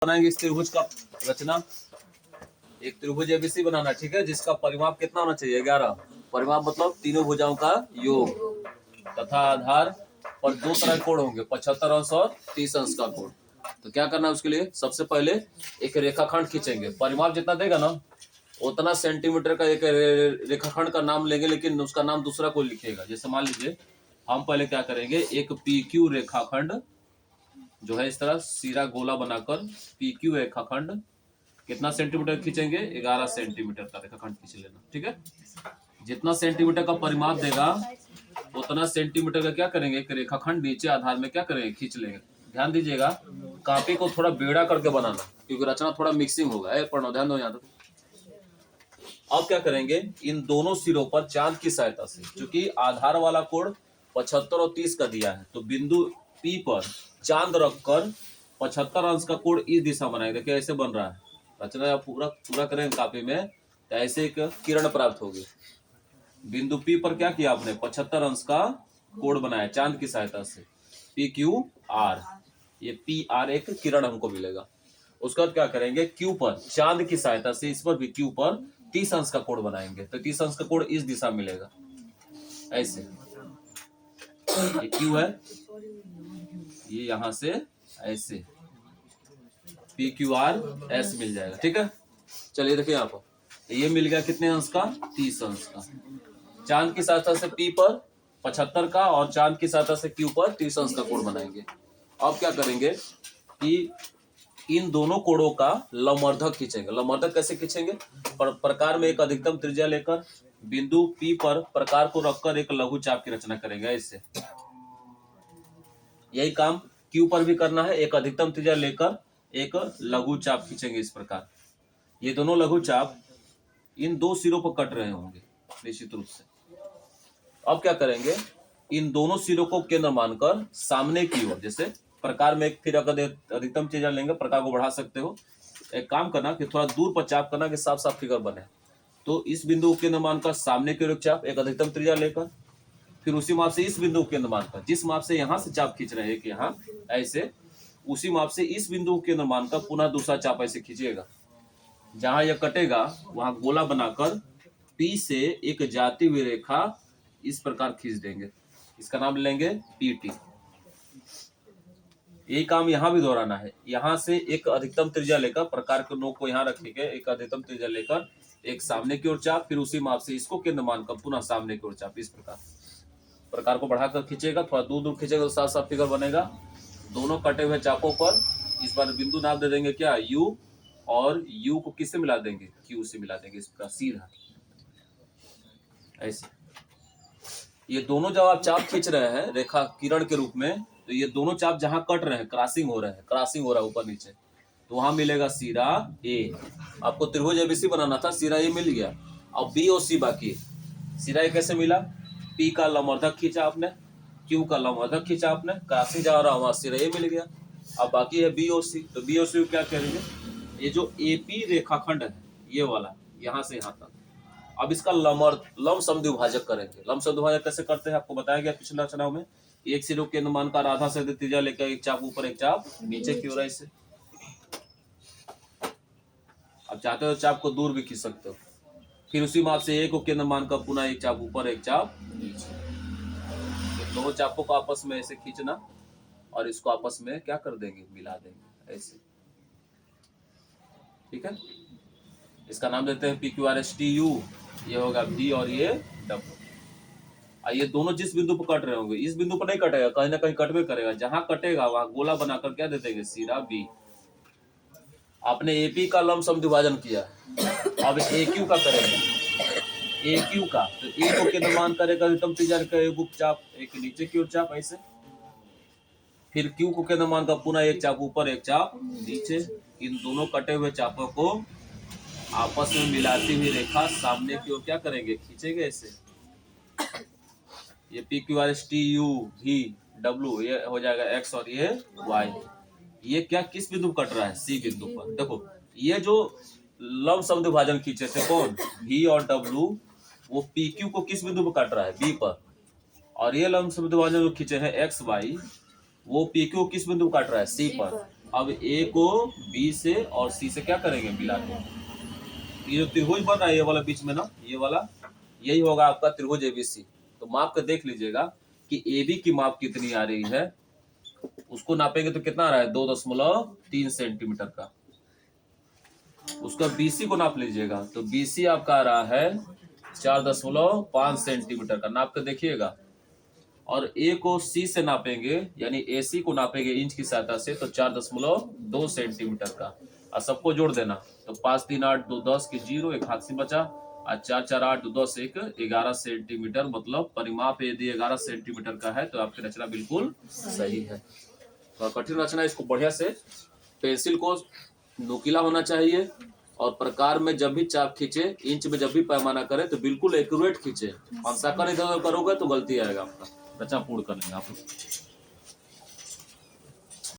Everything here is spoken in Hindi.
बनाएंगे इस त्रिभुज का रचना। एक त्रिभुज एबीसी बनाना, ठीक है, जिसका परिमाप कितना होना चाहिए? 11। परिमाप मतलब तीनों भुजाओं का योग तथा आधार पर दो तरह के कोण होंगे, 75 अंश और 30 अंश का कोण। तो क्या करना है उसके लिए? सबसे पहले एक रेखाखंड खींचेंगे। परिमाप जितना देगा ना उतना सेंटीमीटर का एक रेखाखंड का नाम लेंगे, लेकिन उसका नाम दूसरा कोई लिखेगा। जैसे मान लीजिए हम पहले क्या करेंगे, एक पीक्यू रेखाखंड जो है इस तरह सीधा गोला बनाकर पीक्यू रेखाखंड कितना सेंटीमीटर खींचेंगे? 11 सेंटीमीटर का रेखाखंड खींच लेना, ठीक है। जितना सेंटीमीटर का परिमाप देगा उतना सेंटीमीटर का क्या करेंगे, एक रेखाखंड नीचे आधार में क्या करेंगे, खींच लेंगे। ध्यान दीजिएगा, कॉपी को थोड़ा बेड़ा करके बनाना, क्योंकि रचना थोड़ा मिक्सिंग होगा। पढ़ो, ध्यान दो यहाँ तक। अब क्या करेंगे, इन दोनों सिरों पर चांद की सहायता से, क्योंकि आधार वाला कोण 75 और 30 का दिया है, तो बिंदु P पर चांद रखकर 75 अंश का कोण इस दिशा बनाएंगे। देखिए ऐसे बन रहा है। रचना पूरा करेंगे कॉपी में तो ऐसे एक किरण प्राप्त होगी। बिंदु P पर क्या किया आपने? 75 अंश का कोण बनाया चांद की सहायता से, PQR। ये PR एक किरण हमको मिलेगा। उसके बाद क्या करेंगे, Q पर चांद की सहायता से, इस पर भी Q पर 30 अंश का कोण बनाएंगे, तो 30 अंश का कोण इस दिशा मिलेगा ऐसे। ये Q है, ये यहां से ऐसे PQRS मिल जाएगा, ठीक है। चलिए देखिए यहाँ पर ये मिल गया कितने अंश का? 30 अंश का। चांद की सहायता से P पर 75 का और चांद की सहायता से Q पर 30 अंश का कोण बनाएंगे। अब क्या करेंगे कि इन दोनों कोणों का लंबवर्धक खींचेंगे। लंबवर्धक कैसे खींचेंगे? प्रकार में एक अधिकतम त्रिज्या लेकर बिंदु P पर प्रकार को रखकर एक लघु चाप की रचना करेंगे ऐसे। यही काम Q पर भी करना है। एक अधिकतम त्रिज्या लेकर एक लघु चाप खींचेंगे इस प्रकार। ये दोनों लघु चाप इन दो सिरों पर कट रहे होंगे निश्चित रूप से। अब क्या करेंगे, इन दोनों सिरों को केंद्र मानकर सामने की ओर, जैसे प्रकार में एक फिर अगर अधिकतम त्रिज्या लेंगे, प्रकार को बढ़ा सकते हो। एक काम करना कि थोड़ा दूर पर चाप करना कि साफ साफ फिगर बने। तो इस बिंदु को केंद्र मानकर सामने की ओर चाप, एक अधिकतम त्रिज्या लेकर, फिर उसी माप से इस बिंदु को केंद्र मानकर, जिस माप से यहाँ से चाप खींच रहे हैं कि यहाँ ऐसे, उसी माप से इस बिंदु को केंद्र मानकर पुनः दूसरा चाप ऐसे खींचिएगा। जहां यह कटेगा वहां गोला बनाकर P से एक जाती हुई रेखा इस प्रकार खींच देंगे। इसका नाम लेंगे PT। यही काम यहाँ भी दोहराना है। यहाँ से एक अधिकतम त्रिज्या लेकर, प्रकार के नोक को यहाँ रखेंगे, एक अधिकतम त्रिज्या लेकर एक सामने की ओर चाप, फिर उसी माप से इसको केंद्र मानकर पुनः सामने की ओर चाप। इस प्रकार को बढ़ाकर खींचेगा, थोड़ा दूर दूर खींचेगा तो साफ साफ फिगर बनेगा। दोनों कटे हुए चापों पर इस बार बिंदु नाम दे देंगे क्या? U, और U को किससे मिला देंगे? Q से मिला देंगे। इस प्रकार सीधा ऐसे। ये दोनों जब आप चाप खींच रहे हैं रेखा किरण के रूप में, तो ये दोनों चाप जहां कट रहे हैं, क्रॉसिंग हो रहा है ऊपर नीचे, तो वहां मिलेगा सिरा A। आपको त्रिभुज एबीसी बनाना था, सिरा A मिल गया। अब B और C बाकी है। सिरा A कैसे मिला? P का लंबवर्धक खींचा आपने, Q का लंबवर्धक खींचा आपने, क्रॉसिंग जा रहा वहां सिरा A मिल गया। अब बाकी है B और C। तो B और C क्या करेंगे, ये जो AP रेखाखंड है ये वाला, यहाँ से यहाँ तक, अब इसका लंब समद्विभाजक करेंगे। लंब समद्विभाजक कैसे करते हैं आपको बताया गया पिछले रचनाओं में। एक सिरों के केंद्र मानकर आधा से त्रिज्या लेकर एक चाप ऊपर एक चाप नीचे की ओर ऐसे। अब चाहते हो चाप को दूर भी खींच सकते हो। फिर उसी माप से एक को केंद्र मानकर पुनः एक चाप ऊपर एक चाप नीचे। तो दोनों चापों को आपस में ऐसे खींचना और इसको आपस में क्या कर देंगे, मिला देंगे ऐसे, ठीक है। इसका नाम देते हैं PQRSTU। ये होगा B और ये W। ये दोनों जिस बिंदु पर कट रहे होंगे, इस बिंदु पर नहीं कटेगा, कहीं ना कहीं कटवे करेगा। जहां कटेगा वहां गोला बनाकर क्या दे देंगे, सिरा B। आपने AP का लंब समद्विभाजन किया, अब AQ का करेंगे। AQ का तो A को केंद्र मान करेगा अधिकतम त्रिज्या का एक उपचाप, एक नीचे की ओर चाप ऐसे। फिर Q को केंद्र मानकर पुनः एक चाप ऊपर एक चाप नीचे। इन दोनों कटे हुए चापों को आपस में मिलाती हुई रेखा सामने की ओर क्या करेंगे, खींचेंगे ऐसे। ये PQRSTU V W ये हो जाएगा X और ये Y। ये क्या किस बिंदु पर कट रहा है? C बिंदु पर। देखो ये जो लंब समद्विभाजन खींचे थे कौन, V और W, वो PQ को किस बिंदु पर कट रहा है? B पर। और ये लंब समद्विभाजन जो खींचे हैं X Y, वो PQ किस बिंदु पर काट रहा है? C पर। अब ए को बी से और सी से क्या करेंगे, मिला के। ये जो त्रिभुज बन रहा है ये वाला बीच में ना, ये वाला, यही होगा आपका त्रिभुज एबीसी। तो माप के देख लीजिएगा कि AB की माप कितनी आ रही है, उसको नापेंगे तो कितना आ रहा है, 2.3 सेंटीमीटर का। उसका BC को नाप लीजिएगा तो BC आपका आ रहा है 4.5 सेंटीमीटर का, नाप के देखिएगा। और A को C से नापेंगे, यानी AC को नापेंगे इंच की सहायता से, तो 4.2 सेंटीमीटर का। और सबको जोड़ देना, तो 5 3 8 2 10 की 0, एक हाथ से बचा, और 4 4 8 2 10 एक 11 सेंटीमीटर। मतलब परिमाप यदि 11 सेंटीमीटर का है तो आपकी रचना बिल्कुल सही है। तो कठिन रचना, इसको बढ़िया से पेंसिल को नुकीला होना चाहिए, और प्रकार में जब भी चाप खींचे, इंच में जब भी पैमाना करे तो बिल्कुल एक्यूरेट खींचे। अंशांकन इधर उधर करोगे तो गलती आएगा आपका। रचना पूर्ण कर लेंगे आप लोग।